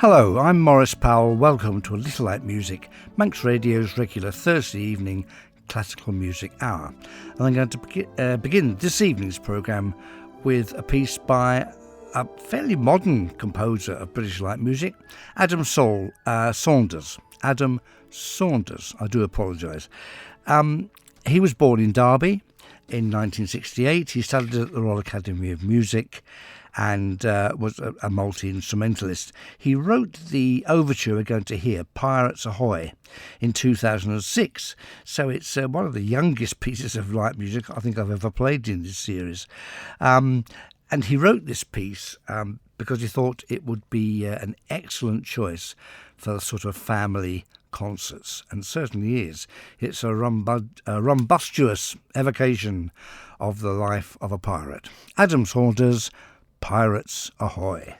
Hello, I'm Maurice Powell. Welcome to A Little Light Music, Manx Radio's regular Thursday evening classical music hour. And I'm going to begin this evening's programme with a piece by a fairly modern composer of British light music, Adam Saunders. Adam Saunders, I do apologise. He was born in Derby in 1968. He studied at the Royal Academy of Music and was a multi-instrumentalist. He wrote the overture we're going to hear, Pirates Ahoy, in 2006. So it's one of the youngest pieces of light music I think I've ever played in this series. And he wrote this piece because he thought it would be an excellent choice for the sort of family concerts, and certainly is. It's a rumbustious evocation of the life of a pirate. Adam Saunders, Pirates Ahoy.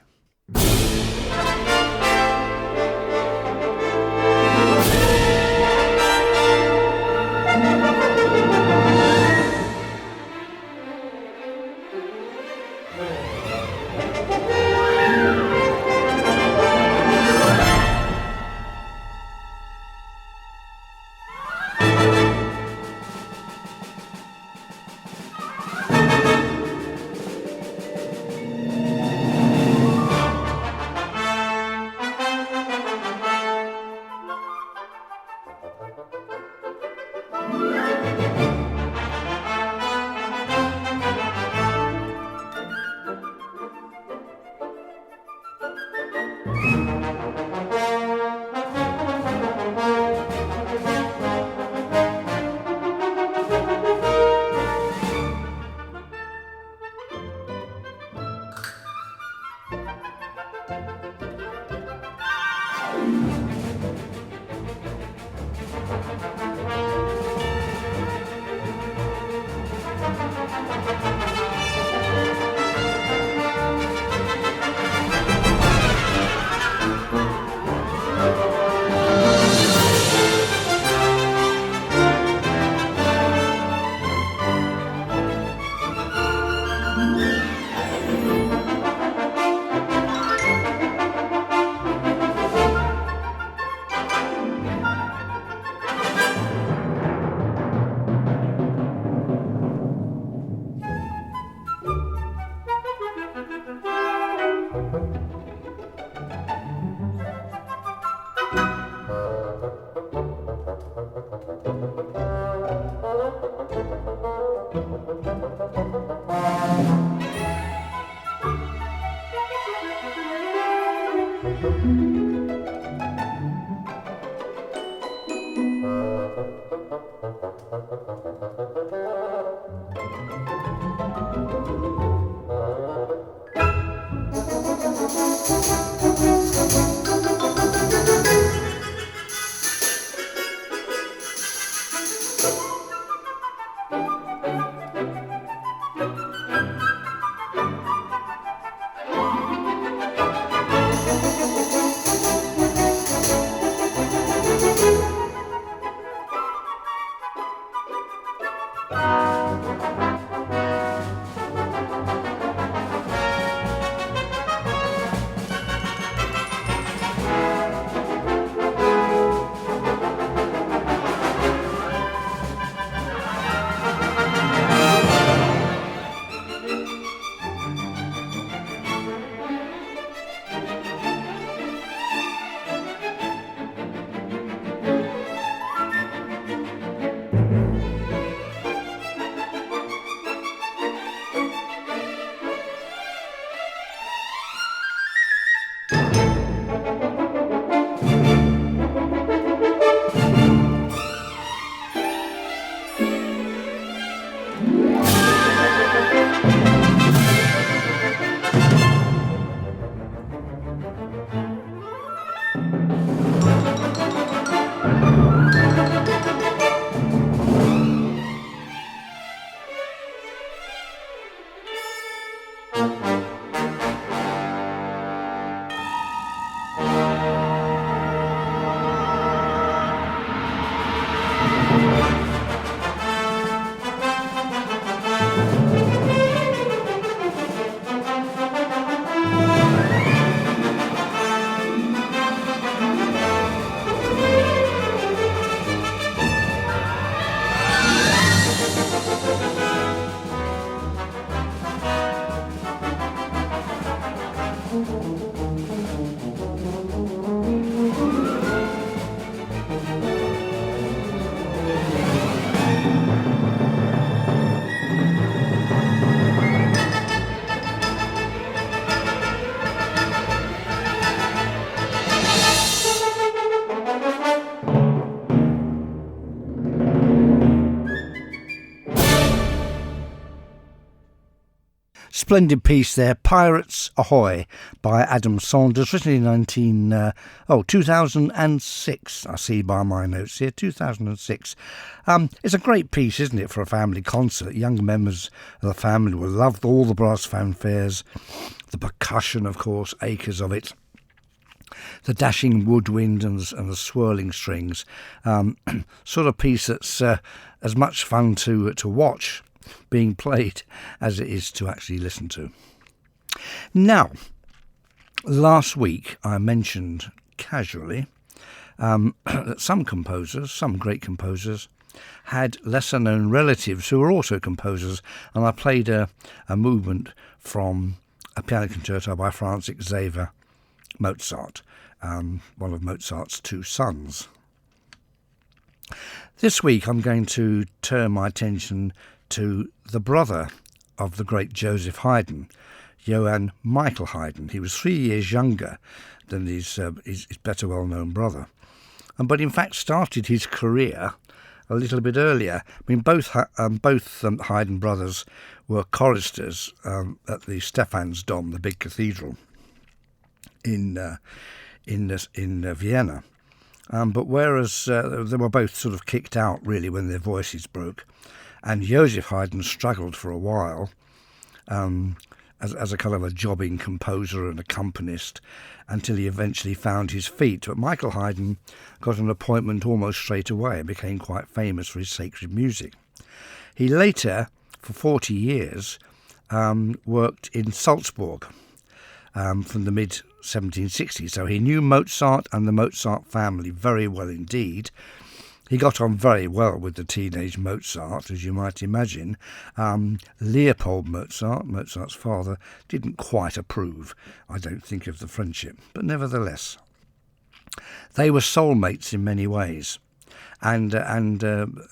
splendid piece there, Pirates Ahoy by Adam Saunders, written in 2006. I see by my notes here, 2006. It's a great piece, isn't it, for a family concert? Young members of the family will love all the brass fanfares, the percussion, of course, acres of it, the dashing woodwind and the swirling strings. Sort of piece that's as much fun to watch being played as it is to actually listen to. Now, last week I mentioned casually that some composers, some great composers, had lesser known relatives who were also composers, and I played a movement from a piano concerto by Franz Xaver Mozart, one of Mozart's two sons. This week I'm going to turn my attention to the brother of the great Joseph Haydn, Johann Michael Haydn. He was 3 years younger than his better well-known brother, but in fact started his career a little bit earlier. I mean, both Haydn brothers were choristers at the Stephansdom, the big cathedral in Vienna. But whereas they were both sort of kicked out really when their voices broke, and Joseph Haydn struggled for a while as a kind of a jobbing composer and accompanist until he eventually found his feet. But Michael Haydn got an appointment almost straight away and became quite famous for his sacred music. He later, for 40 years, worked in Salzburg from the mid-1760s. So he knew Mozart and the Mozart family very well indeed. He got on very well with the teenage Mozart, as you might imagine. Leopold Mozart, Mozart's father, didn't quite approve, I don't think, of the friendship, but nevertheless, they were soulmates in many ways, and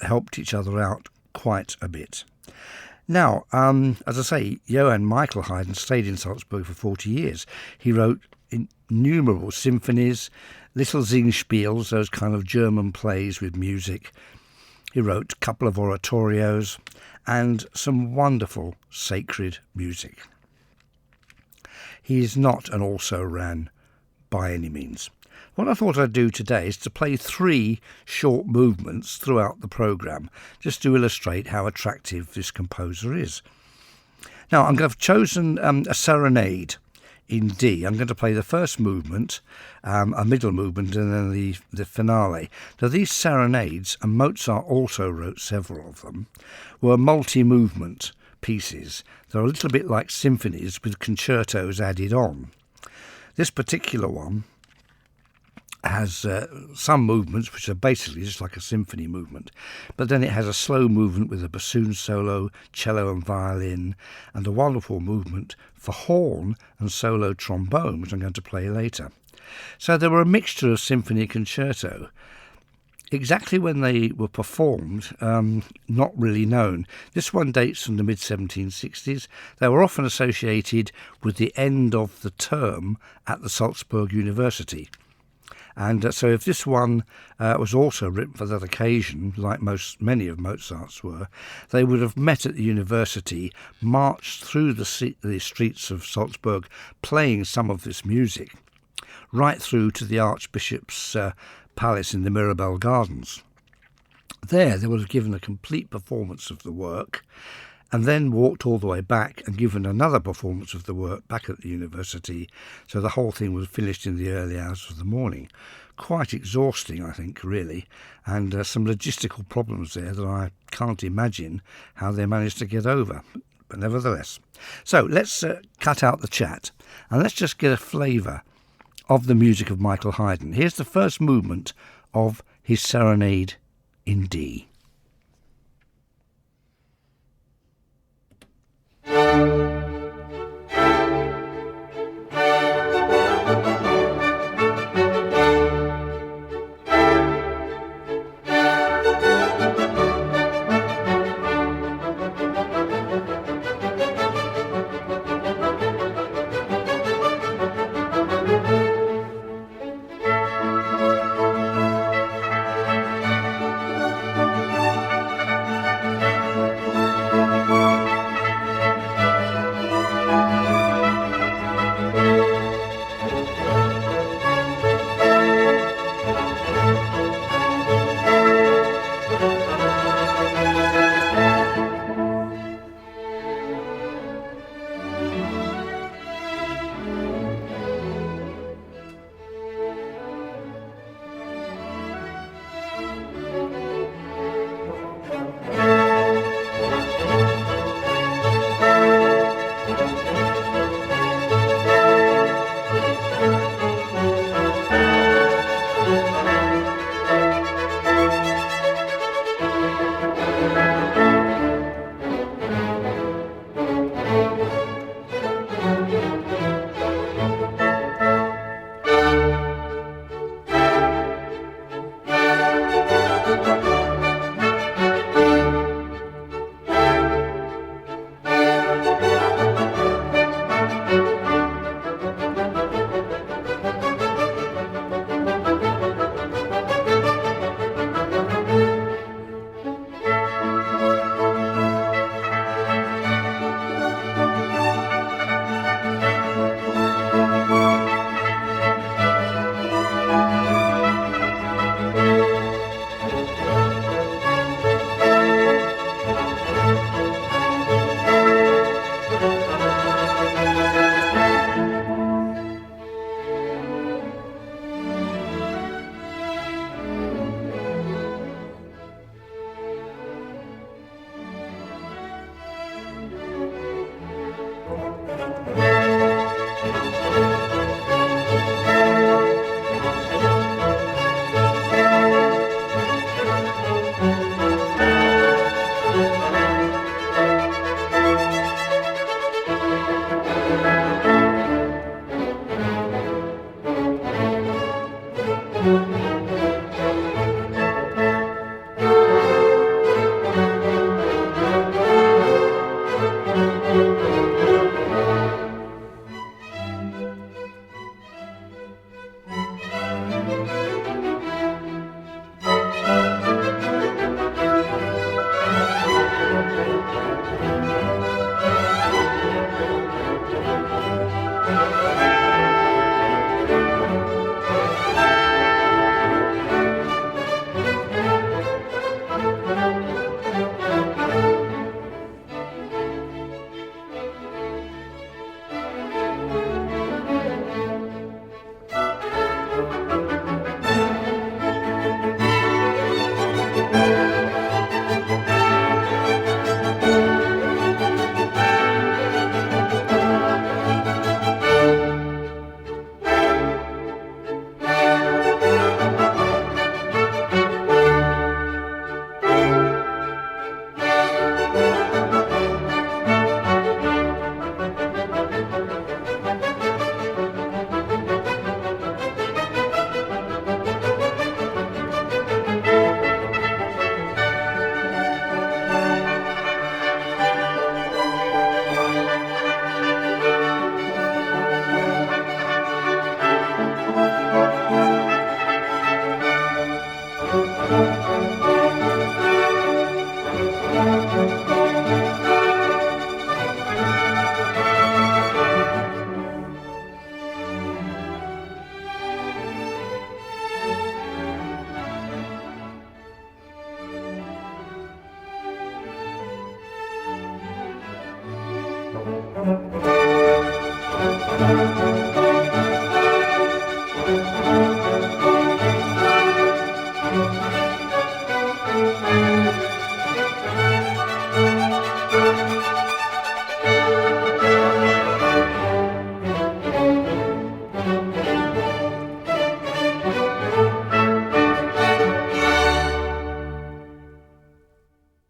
helped each other out quite a bit. Now, as I say, Johann Michael Haydn stayed in Salzburg for 40 years. He wrote innumerable symphonies, little Singspiels, those kind of German plays with music. He wrote a couple of oratorios and some wonderful sacred music. He is not an also-ran by any means. What I thought I'd do today is to play 3 short movements throughout the programme, just to illustrate how attractive this composer is. Now, I'm going to have chosen a serenade in D. I'm going to play the first movement, a middle movement, and then the finale. Now, these serenades, and Mozart also wrote several of them, were multi-movement pieces. They're a little bit like symphonies with concertos added on. This particular one has some movements which are basically just like a symphony movement, but then it has a slow movement with a bassoon solo, cello and violin, and a wonderful movement for horn and solo trombone, which I'm going to play later. So there were a mixture of symphony concerto. Exactly when they were performed, not really known. This one dates from the mid-1760s. They were often associated with the end of the term at the Salzburg University. And so if this one was also written for that occasion, like many of Mozart's were, they would have met at the university, marched through the streets of Salzburg, playing some of this music, right through to the Archbishop's palace in the Mirabell Gardens. There they would have given a complete performance of the work, and then walked all the way back and given another performance of the work back at the university, so the whole thing was finished in the early hours of the morning. Quite exhausting, I think, really, and some logistical problems there that I can't imagine how they managed to get over, but nevertheless. So let's cut out the chat, and let's just get a flavour of the music of Michael Haydn. Here's the first movement of his Serenade in D.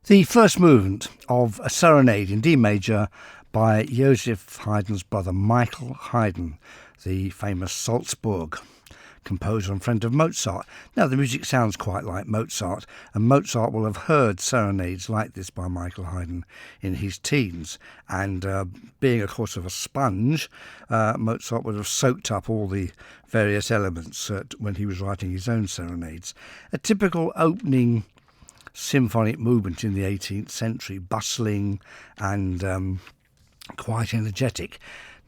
The first movement of a serenade in D major by Joseph Haydn's brother Michael Haydn, the famous Salzburg composer and friend of Mozart. Now, the music sounds quite like Mozart, and Mozart will have heard serenades like this by Michael Haydn in his teens. And being, of course, of a sponge, Mozart would have soaked up all the various elements when he was writing his own serenades. A typical opening symphonic movement in the 18th century, bustling and quite energetic.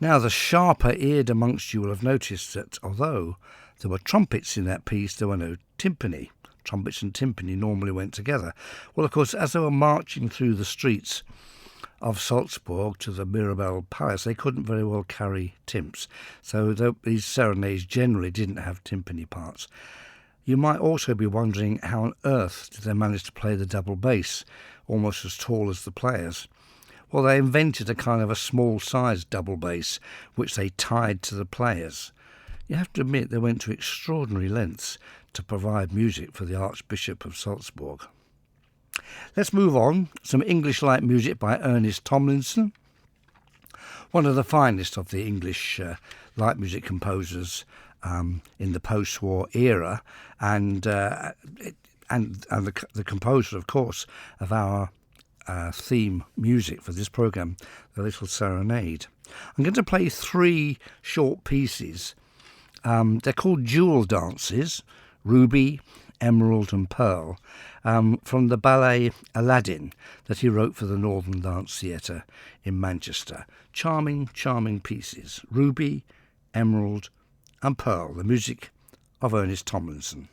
Now, the sharper-eared amongst you will have noticed that although there were trumpets in that piece, there were no timpani. Trumpets and timpani normally went together. Well, of course, as they were marching through the streets of Salzburg to the Mirabell Palace, they couldn't very well carry timps. So these serenades generally didn't have timpani parts. You might also be wondering how on earth did they manage to play the double bass, almost as tall as the players. Well, they invented a kind of a small-sized double bass, which they tied to the players. You have to admit they went to extraordinary lengths to provide music for the Archbishop of Salzburg. Let's move on. Some English light music by Ernest Tomlinson, one of the finest of the English light music composers in the post-war era, and the composer, of course, of our theme music for this programme, The Little Serenade. I'm going to play 3 short pieces. They're called Jewel Dances, Ruby, Emerald and Pearl, from the ballet Aladdin that he wrote for the Northern Dance Theatre in Manchester. Charming, charming pieces. Ruby, Emerald and Pearl, the music of Ernest Tomlinson.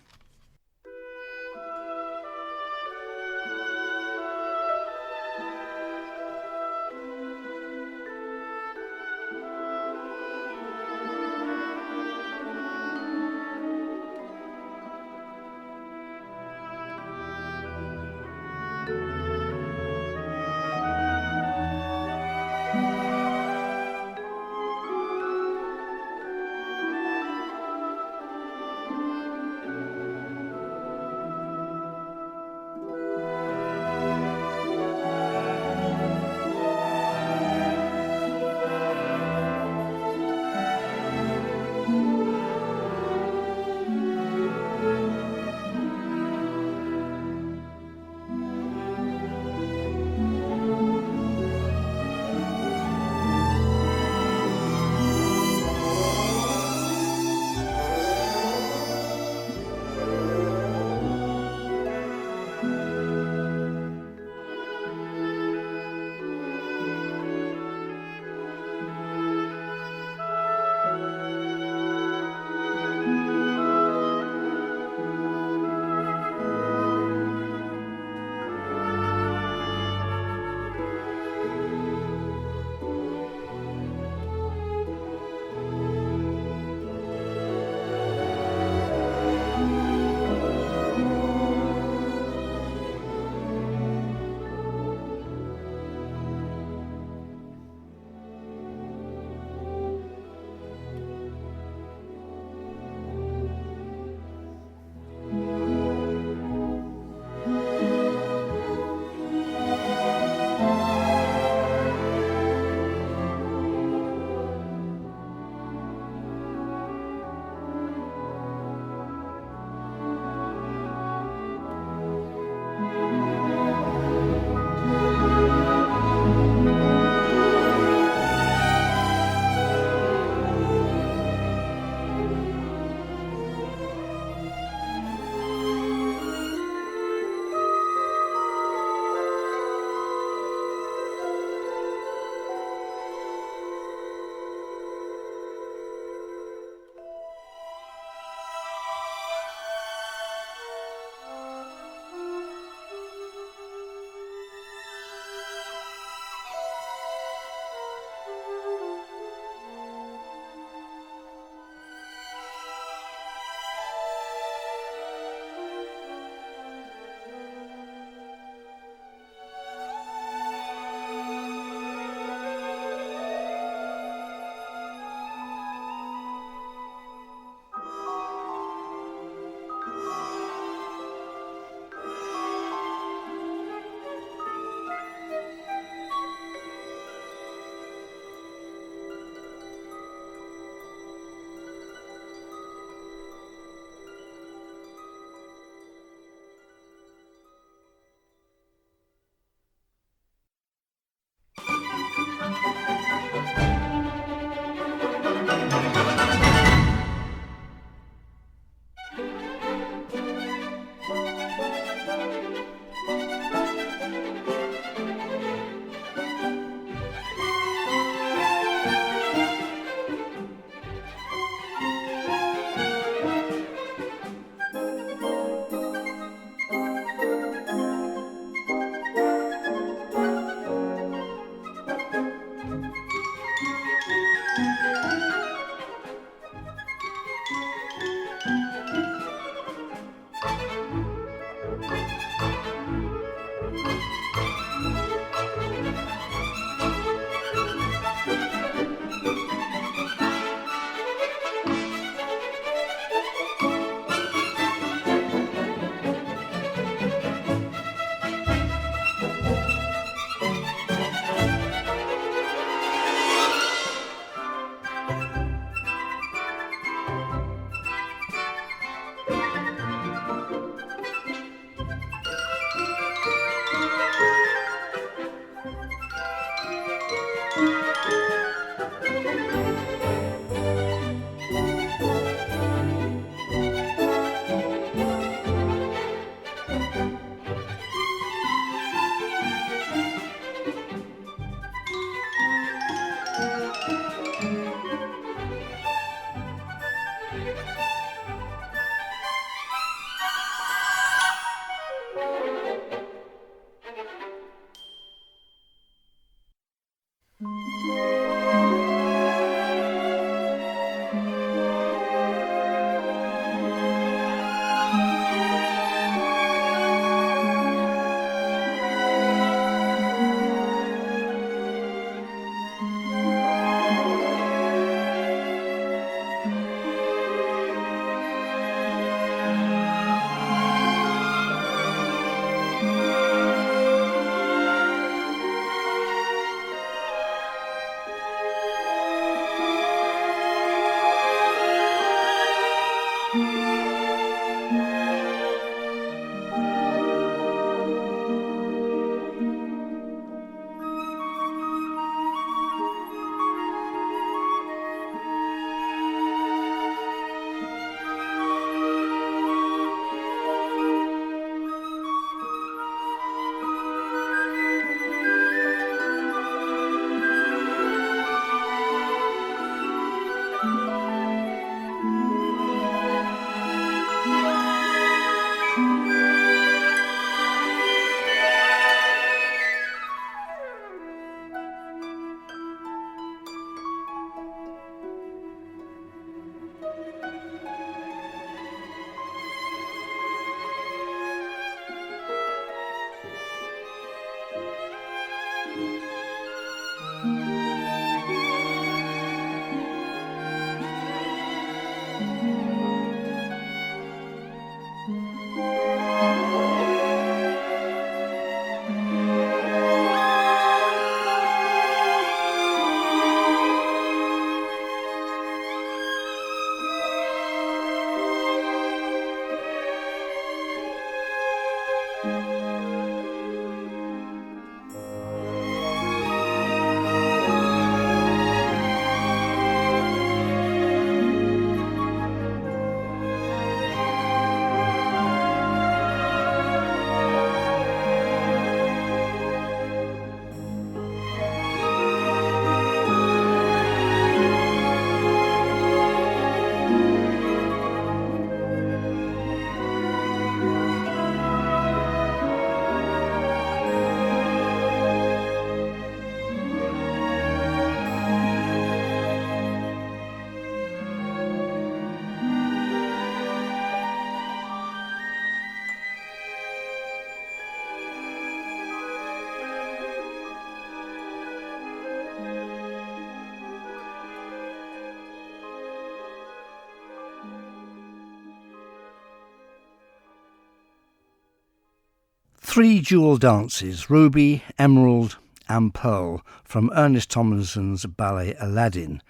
Three Jewel Dances, Ruby, Emerald and Pearl, from Ernest Tomlinson's ballet Aladdin,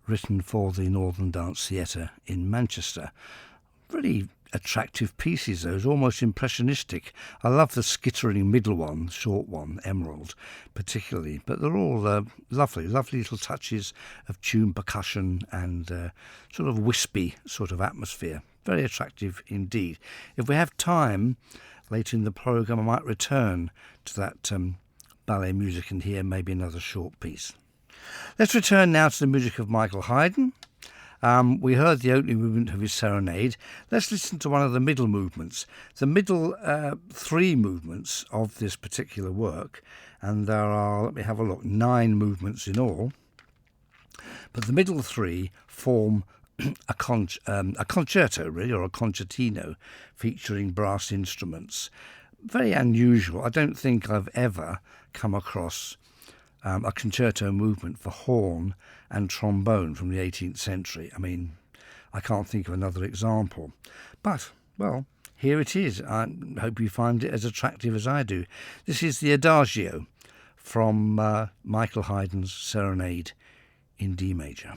written for the Northern Dance Theatre in Manchester. Really attractive pieces, those, almost impressionistic. I love the skittering middle one, short one, Emerald, particularly, but they're all lovely little touches of tune percussion and sort of wispy sort of atmosphere. Very attractive indeed. If we have time later in the programme, I might return to that ballet music and hear maybe another short piece. Let's return now to the music of Michael Haydn. We heard the opening movement of his serenade. Let's listen to one of the middle movements. The middle three movements of this particular work, and there are, let me have a look, 9 movements in all. But the middle three form a concerto, really, or a concertino, featuring brass instruments. Very unusual. I don't think I've ever come across a concerto movement for horn and trombone from the 18th century. I mean, I can't think of another example. But, well, here it is. I hope you find it as attractive as I do. This is the Adagio from Michael Haydn's Serenade in D major.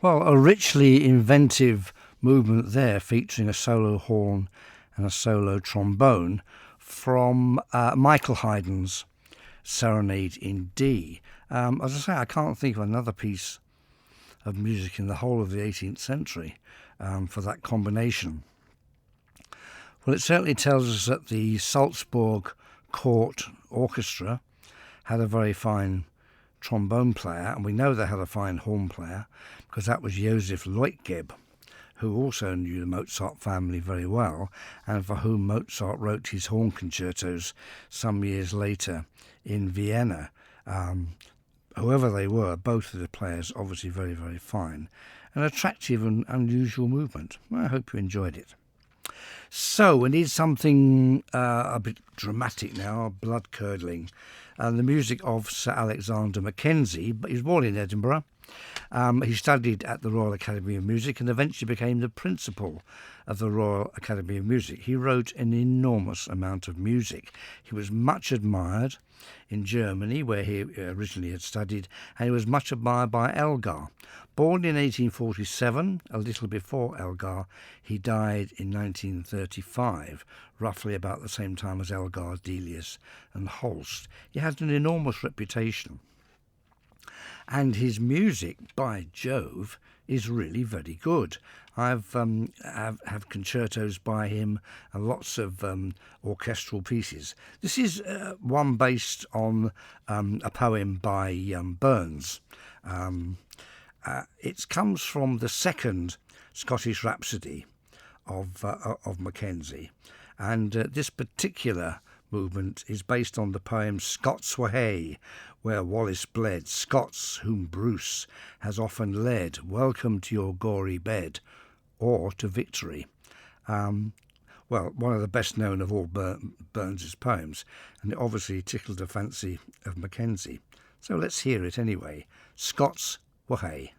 Well, a richly inventive movement there featuring a solo horn and a solo trombone from Michael Haydn's Serenade in D. As I say, I can't think of another piece of music in the whole of the 18th century for that combination. Well, it certainly tells us that the Salzburg Court Orchestra had a very fine trombone player, and we know they had a fine horn player because that was Joseph Leutgeb, who also knew the Mozart family very well and for whom Mozart wrote his horn concertos some years later in Vienna. Whoever they were, both of the players obviously very, very fine. An attractive and unusual movement. I hope you enjoyed it. So we need something a bit dramatic now, blood-curdling. The music of Sir Alexander Mackenzie, but he was born in Edinburgh. He studied at the Royal Academy of Music and eventually became the principal of the Royal Academy of Music. He wrote an enormous amount of music. He was much admired in Germany, where he originally had studied, and he was much admired by Elgar. Born in 1847, a little before Elgar, he died in 1935, roughly about the same time as Elgar, Delius and Holst. He had an enormous reputation. And his music, by Jove, is really very good. I've have concertos by him and lots of orchestral pieces. This is one based on a poem by Burns. It comes from the second Scottish Rhapsody of Mackenzie, and this particular movement is based on the poem Scots were hey, where Wallace bled, Scots whom Bruce has often led, welcome to your gory bed, or to victory. Well, one of the best known of all Burns's poems, and it obviously tickled the fancy of Mackenzie. So let's hear it anyway. Scots were hey.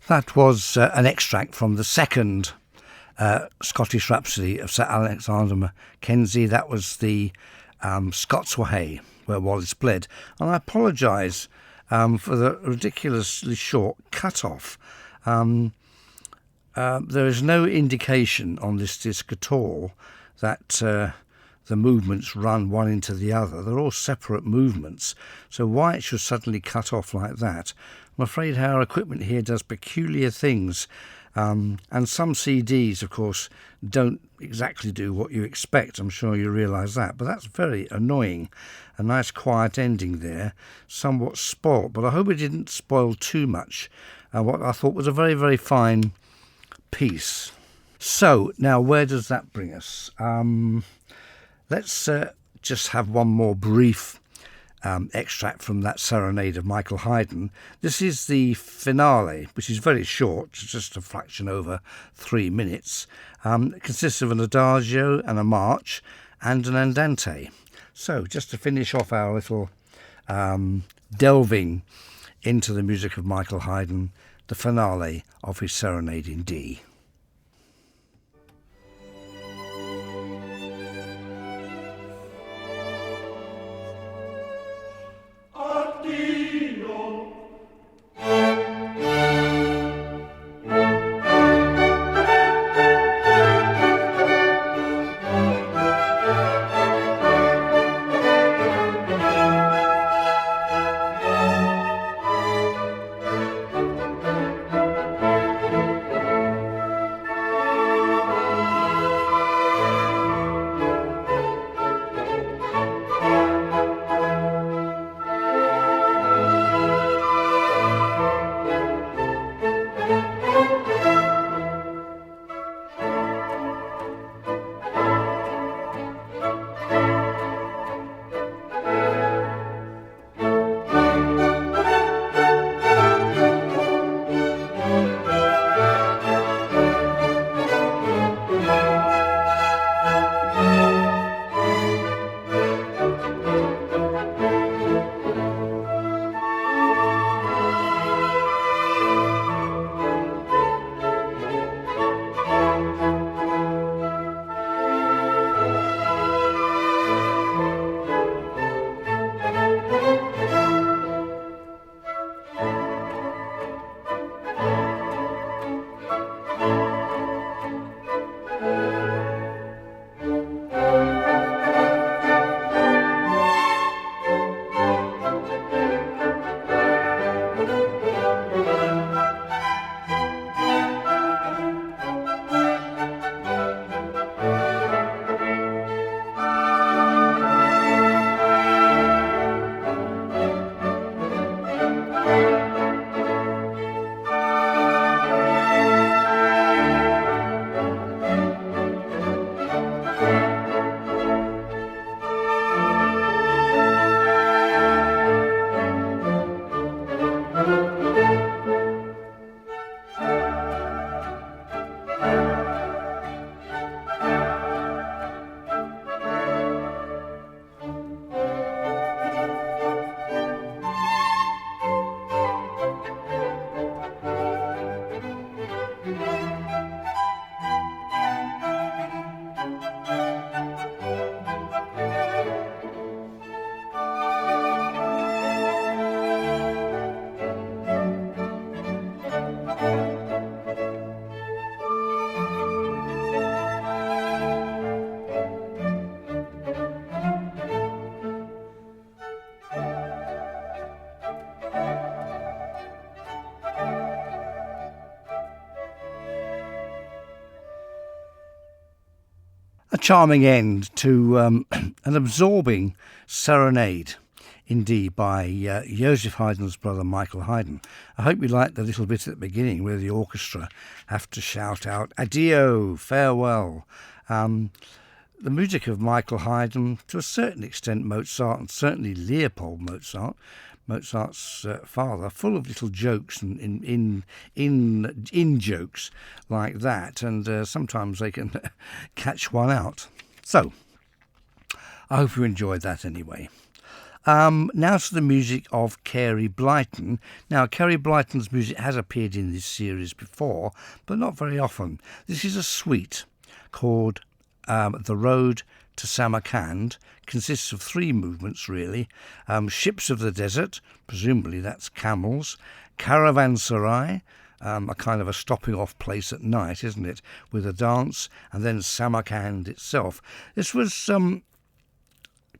That was an extract from the second Scottish Rhapsody of Sir Alexander Mackenzie. That was the Scots Were Hey, where Wallace bled. And I apologise for the ridiculously short cut-off. There is no indication on this disc at all that the movements run one into the other. They're all separate movements. So why it should suddenly cut off like that? I'm afraid our equipment here does peculiar things. And some CDs, of course, don't exactly do what you expect. I'm sure you realise that. But that's very annoying. A nice quiet ending there, somewhat spoilt. But I hope it didn't spoil too much. What I thought was a very, very fine piece. So, now where does that bring us? Let's just have one more brief extract from that serenade of Michael Haydn. This is the finale, which is very short, just a fraction over 3 minutes. It consists of an adagio and a march and an andante. So just to finish off our little delving into the music of Michael Haydn, the finale of his Serenade in D. A charming end to an absorbing serenade, indeed, by Joseph Haydn's brother Michael Haydn. I hope you liked the little bit at the beginning where the orchestra have to shout out, "Addio, farewell." The music of Michael Haydn, to a certain extent Mozart, and certainly Leopold Mozart, Mozart's father, full of little jokes and in jokes like that, and sometimes they can catch one out. So, I hope you enjoyed that anyway. Now to the music of Carey Blyton. Now, Carey Blyton's music has appeared in this series before, but not very often. This is a suite called The Road to Samarkand. Consists of 3 movements, really. Ships of the Desert, presumably that's camels. Caravanserai, a kind of a stopping off place at night, isn't it, with a dance, and then Samarkand itself. This was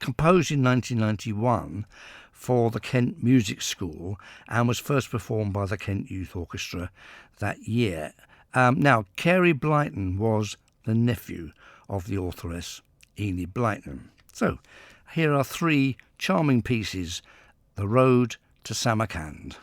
composed in 1991 for the Kent Music School and was first performed by the Kent Youth Orchestra that year. Now, Carey Blyton was the nephew of the authoress Enid Blyton. So, here are 3 charming pieces, The Road to Samarkand.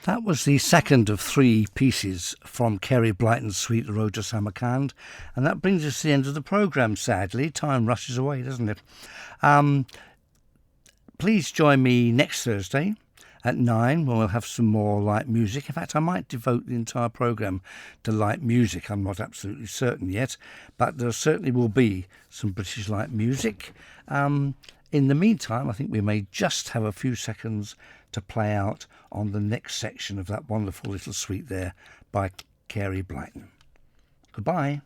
That was the second of three pieces from Kerry Blyton's suite, The Road to Samarkand, and that brings us to the end of the programme, sadly. Time rushes away, doesn't it? Please join me next Thursday at 9 when we'll have some more light music. In fact, I might devote the entire programme to light music. I'm not absolutely certain yet, but there certainly will be some British light music. In the meantime, I think we may just have a few seconds to play out on the next section of that wonderful little suite there by Kerry Blyton. Goodbye.